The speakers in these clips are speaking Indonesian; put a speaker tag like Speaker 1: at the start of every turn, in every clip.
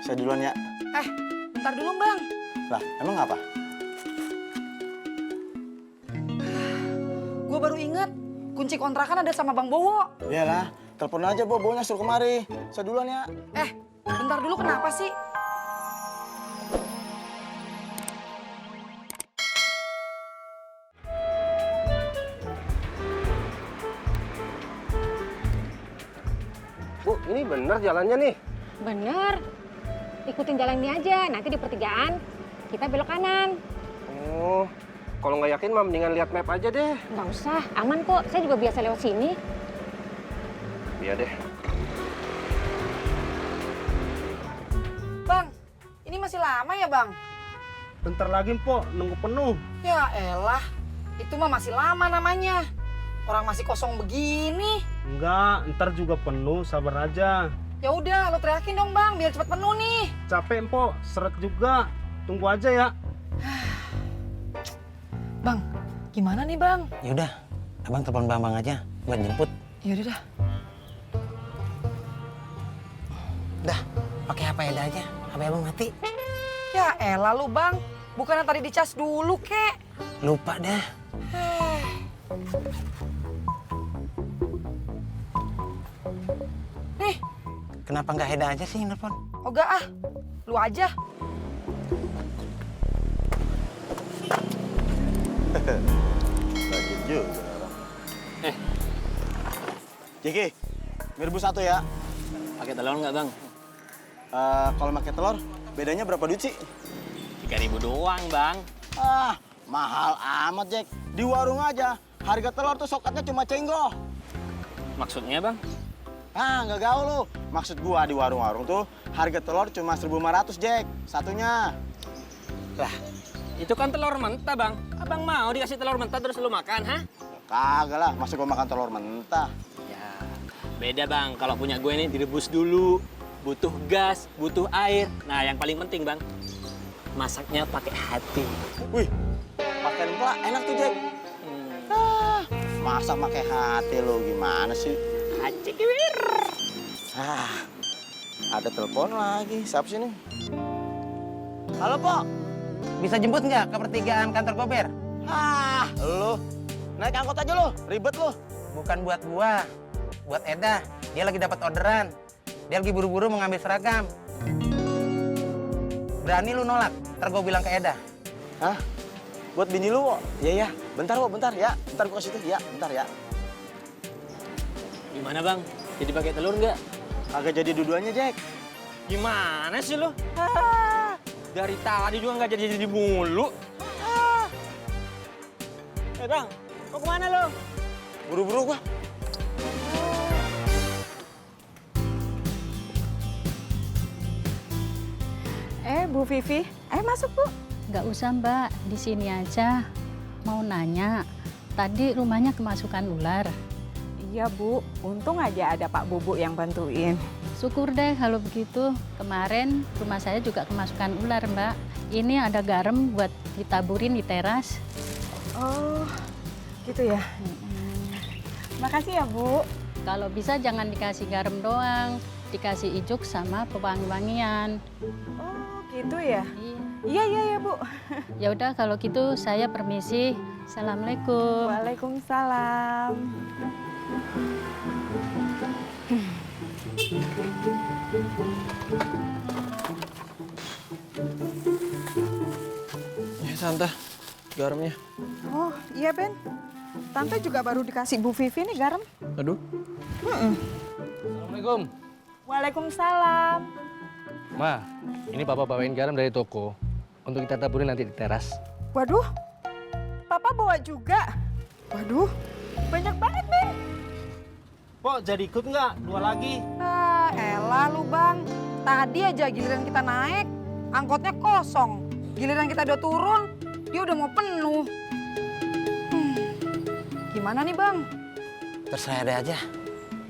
Speaker 1: saya duluan ya.
Speaker 2: Bentar dulu Bang.
Speaker 1: Lah, emang apa?
Speaker 2: Gue baru inget, kunci kontrakan ada sama Bang Bowo.
Speaker 1: Iyalah, telepon aja Bobonya suruh kemari. Saya duluan ya.
Speaker 2: Bentar dulu kenapa sih?
Speaker 3: Bu, ini bener jalannya nih.
Speaker 4: Bener. Ikutin jalan ini aja. Nanti di pertigaan kita belok kanan.
Speaker 3: Oh, kalau nggak yakin mah mendingan lihat map aja deh.
Speaker 4: Nggak usah, aman kok. Saya juga biasa lewat sini.
Speaker 3: Iya deh.
Speaker 2: Bang, ini masih lama ya Bang?
Speaker 3: Bentar lagi, Mpok. Nunggu penuh.
Speaker 2: Ya elah, itu mah masih lama namanya. Orang masih kosong begini.
Speaker 3: Enggak, ntar juga penuh. Sabar aja.
Speaker 2: Ya udah, lo teriakin dong Bang, biar cepet penuh nih.
Speaker 3: Capek, Mpok. Seret juga. Tunggu aja ya.
Speaker 2: Bang, gimana nih Bang?
Speaker 5: Yaudah, abang telepon Bambang aja buat jemput.
Speaker 2: Yaudah dah.
Speaker 5: Dah, pakai HP Eda aja. HP abang mati.
Speaker 2: Ya elah lu Bang, bukannya tadi dicas dulu kek.
Speaker 5: Lupa dah.
Speaker 2: Nih,
Speaker 5: Kenapa nggak Eda aja sih nelfon?
Speaker 2: Oga ah, lu aja.
Speaker 1: Lanjut juga. Jeki, mie rebus satu ya.
Speaker 6: Pakai telur nggak bang?
Speaker 1: Kalau pakai telur, bedanya berapa duit sih?
Speaker 6: 3.000 doang bang.
Speaker 1: Ah, mahal amat, Jack. Di warung aja, harga telur tuh sokatnya cuma cenggoh.
Speaker 6: Maksudnya bang?
Speaker 1: Ah, nggak gaul lu. Maksud gua di warung-warung tuh harga telur cuma 1.500, Jack. Satunya.
Speaker 6: Lah, itu kan telur mentah bang. Abang mau dikasih telur mentah terus lu makan, hah?
Speaker 1: Kagak lah, masa gua makan telur mentah.
Speaker 6: Ya, beda bang. Kalau punya gue ini direbus dulu. Butuh gas, butuh air. Nah, yang paling penting bang, masaknya pakai hati.
Speaker 1: Wih, pakai empla enak tuh, Jack. Ah, masa pakai hati lu gimana sih?
Speaker 6: Hati kiwir.
Speaker 1: Ah, ada telepon lagi. Siapa sih ini? Halo, Pok.
Speaker 5: Bisa jemput nggak ke pertigaan kantor Gober?
Speaker 1: Ah, lu. Naik angkot aja lu, ribet lu.
Speaker 5: Bukan buat gua, buat Eda. Dia lagi dapat orderan. Dia lagi buru-buru mau ngambil seragam. Berani lu nolak? Ntar gua bilang ke Eda.
Speaker 1: Hah? Buat bini lu, Wok? Iya, ya. Bentar, Wok, bentar ya. Bentar gua ke situ. Ya, bentar ya.
Speaker 6: Gimana bang? Jadi pakai telur nggak?
Speaker 1: Agak jadi dua-duanya, Jack.
Speaker 6: Gimana sih lu? Dari tadi juga nggak jadi mulu. Bang, mau kemana lo?
Speaker 1: Buru-buru gua.
Speaker 7: Bu Vivi, masuk Bu.
Speaker 8: Nggak usah Mbak, di sini aja. Mau nanya, tadi rumahnya kemasukan ular.
Speaker 7: Iya Bu, untung aja ada Pak Bubu yang bantuin.
Speaker 8: Syukur deh kalau begitu. Kemarin rumah saya juga kemasukan ular Mbak. Ini ada garam buat ditaburin di teras.
Speaker 7: Oh, gitu ya. Makasih ya Bu.
Speaker 8: Kalau bisa jangan dikasih garam doang, dikasih ijuk sama pewangi-wangian.
Speaker 7: Oh, gitu ya.
Speaker 8: Iya.
Speaker 7: Iya Bu.
Speaker 8: Ya udah kalau gitu saya permisi. Assalamualaikum.
Speaker 7: Waalaikumsalam.
Speaker 6: Ya Tante, garamnya.
Speaker 7: Oh, iya Ben. Tante juga baru dikasih Bu Vivi nih garam.
Speaker 6: Aduh.
Speaker 9: Assalamualaikum.
Speaker 7: Waalaikumsalam.
Speaker 9: Ma, ini Papa bawain garam dari toko untuk kita taburin nanti di teras.
Speaker 7: Waduh, Papa bawa juga. Waduh, banyak banget Ben.
Speaker 3: Pok, jadi ikut nggak? Dua lagi.
Speaker 2: Ah, elah lu Bang. Tadi aja giliran kita naik, angkotnya kosong. Giliran kita udah turun, dia udah mau penuh. Gimana nih Bang?
Speaker 5: Terserah Eda aja.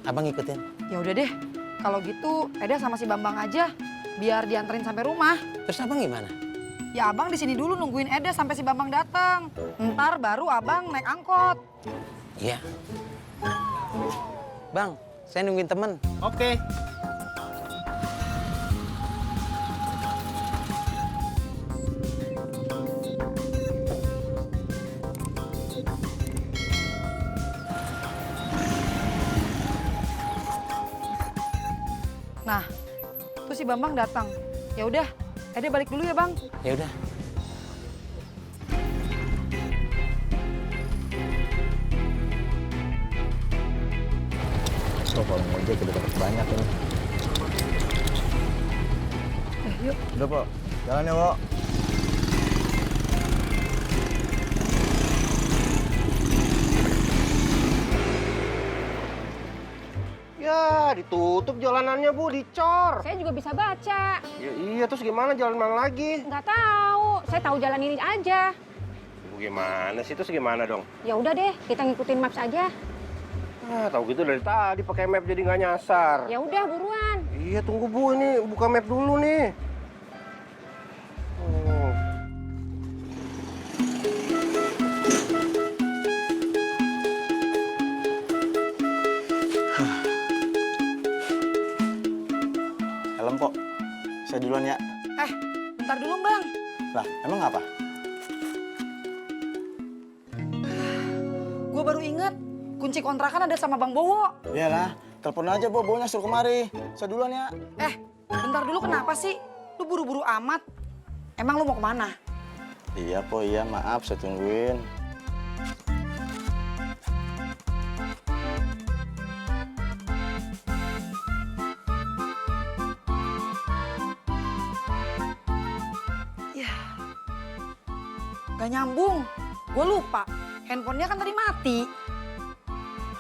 Speaker 5: Abang ikutin.
Speaker 2: Ya udah deh, kalau gitu Eda sama si Bambang aja, biar dianterin sampai rumah.
Speaker 5: Terus abang gimana?
Speaker 2: Ya abang di sini dulu nungguin Eda sampai si Bambang datang. Ntar baru abang naik angkot.
Speaker 5: Iya. Bang, saya nungguin temen.
Speaker 3: Oke.
Speaker 2: si Bambang datang. Ya udah, Eda balik dulu ya, Bang.
Speaker 5: Ya udah.
Speaker 1: So, kalau ngojek udah dapat banyak ini.
Speaker 2: Yuk.
Speaker 1: Udah, Pok. Jalan ya, Pok.
Speaker 3: Ya, ditutup jalanannya, Bu, dicor.
Speaker 4: Saya juga bisa baca.
Speaker 3: Ya, iya, terus gimana jalan mang lagi?
Speaker 4: Nggak tahu. Saya tahu jalan ini aja.
Speaker 3: Bu, gimana sih? Terus gimana dong?
Speaker 4: Ya udah deh, kita ngikutin maps aja.
Speaker 3: Ah, tahu gitu dari tadi pakai map jadi nggak nyasar.
Speaker 4: Ya udah buruan.
Speaker 3: Iya, tunggu Bu, ini buka map dulu nih. Oh.
Speaker 1: Helm, Pok. Saya duluan ya.
Speaker 2: Bentar dulu, Bang.
Speaker 1: Lah, emang apa?
Speaker 2: Gue baru inget, kunci kontrakan ada sama Bang Bowo.
Speaker 1: Iyalah, telepon aja, Bo. Bowonya suruh kemari. Saya duluan ya.
Speaker 2: Bentar dulu kenapa sih? Lu buru-buru amat. Emang lu mau kemana?
Speaker 1: Iya, Po. Iya, maaf. Saya tungguin.
Speaker 2: Gak nyambung. Gue lupa. Handphonenya kan tadi mati.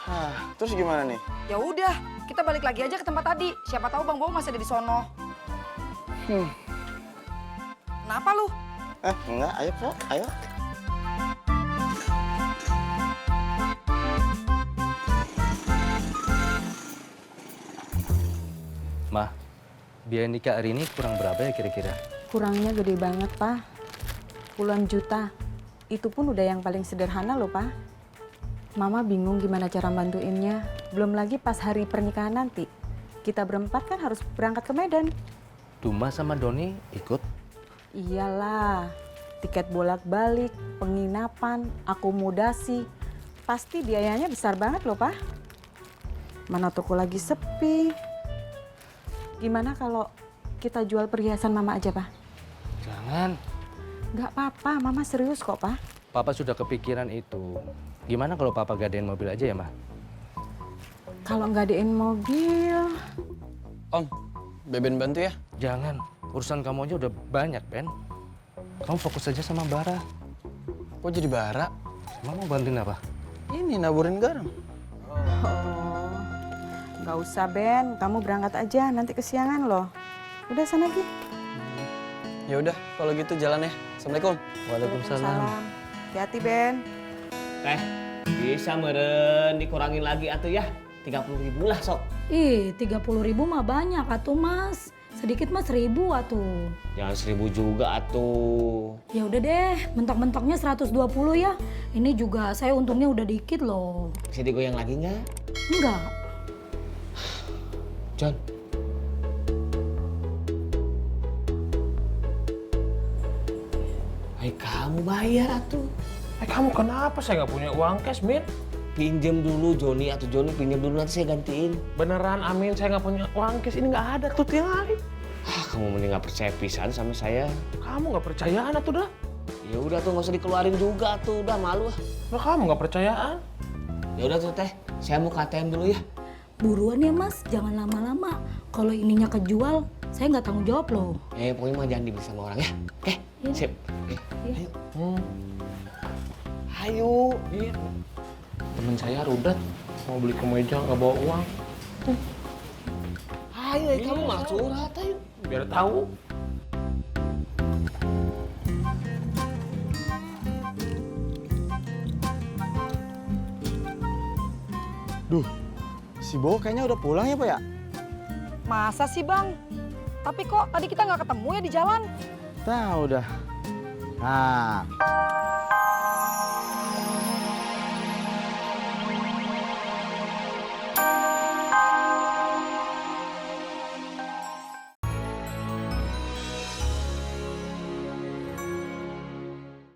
Speaker 1: Hah, terus gimana nih?
Speaker 2: Ya udah, kita balik lagi aja ke tempat tadi. Siapa tahu Bang Bowo masih ada di sono. Kenapa lu?
Speaker 1: Enggak. Ayo, Pok. Ayo.
Speaker 9: Mah, biaya nikah hari ini kurang berapa ya kira-kira?
Speaker 7: Kurangnya gede banget, Pak. Puluhan juta. Itu pun udah yang paling sederhana loh, Pak. Mama bingung gimana cara bantuinnya. Belum lagi pas hari pernikahan nanti. Kita berempat kan harus berangkat ke Medan.
Speaker 9: Duma sama Doni ikut?
Speaker 7: Iyalah. Tiket bolak-balik, penginapan, akomodasi. Pasti biayanya besar banget loh, Pak. Mana toko lagi sepi. Gimana kalau kita jual perhiasan Mama aja, Pak?
Speaker 9: Jangan.
Speaker 7: Nggak apa-apa, Mama serius kok, Pak.
Speaker 9: Papa sudah kepikiran itu. Gimana kalau Papa gadein mobil aja ya, Mah?
Speaker 7: Kalau nggak gadein mobil...
Speaker 10: Om, Beben bantu ya?
Speaker 9: Jangan. Urusan kamu aja udah banyak, Ben. Kamu fokus aja sama Bara.
Speaker 10: Kok jadi Bara?
Speaker 9: Emang mau bantuin apa?
Speaker 10: Ini naburin garam.
Speaker 7: Oh, nggak usah, Ben. Kamu berangkat aja, nanti kesiangan loh. Udah sana, Gi.
Speaker 10: Ya udah, kalau gitu jalan ya. Assalamualaikum.
Speaker 9: Waalaikumsalam.
Speaker 2: Hati-hati, Ben.
Speaker 11: Teh, bisa meren dikurangin lagi atuh ya. 30.000 lah sok.
Speaker 12: Ih, 30.000 mah banyak atuh, Mas. Sedikit mah 1.000 atuh.
Speaker 11: Jangan 1.000 juga atuh.
Speaker 12: Ya udah deh, mentok-mentoknya 120 ya. Ini juga saya untungnya udah dikit loh.
Speaker 11: Bisa digoyang lagi nggak?
Speaker 12: Enggak.
Speaker 11: John. Hai, kamu bayar atuh.
Speaker 3: Kamu kenapa saya nggak punya uang cash, Min?
Speaker 11: Pinjem dulu Joni atau Joni pinjam dulu nanti saya gantiin.
Speaker 3: Beneran, Amin. Saya nggak punya uang cash. Ini nggak ada tuh tiang hari.
Speaker 11: Kamu mending nggak percaya pisan sama saya.
Speaker 3: Kamu nggak percayaan atuh dah.
Speaker 11: Ya udah tuh nggak usah dikeluarin juga tuh, udah malu.
Speaker 3: Nah, kamu nggak percayaan.
Speaker 11: Ya udah tuh Teh, saya mau ke ATM dulu ya.
Speaker 12: Buruan ya, Mas, jangan lama-lama. Kalau ininya kejual, saya nggak tanggung jawab loh.
Speaker 11: Pokoknya mah jangan dibeli sama orang ya. Oke, sip.
Speaker 12: Iya.
Speaker 11: Ayo. Ayo.
Speaker 3: Iya. Temen saya Rudat mau beli kemeja nggak bawa uang.
Speaker 11: Ayo, kamu malah curhat, ayo.
Speaker 3: Biar tahu.
Speaker 1: Duh, si Bowo kayaknya udah pulang ya, Pak ya?
Speaker 2: Masa sih, Bang? Tapi kok tadi kita nggak ketemu ya di jalan?
Speaker 1: Tahu dah. Nah,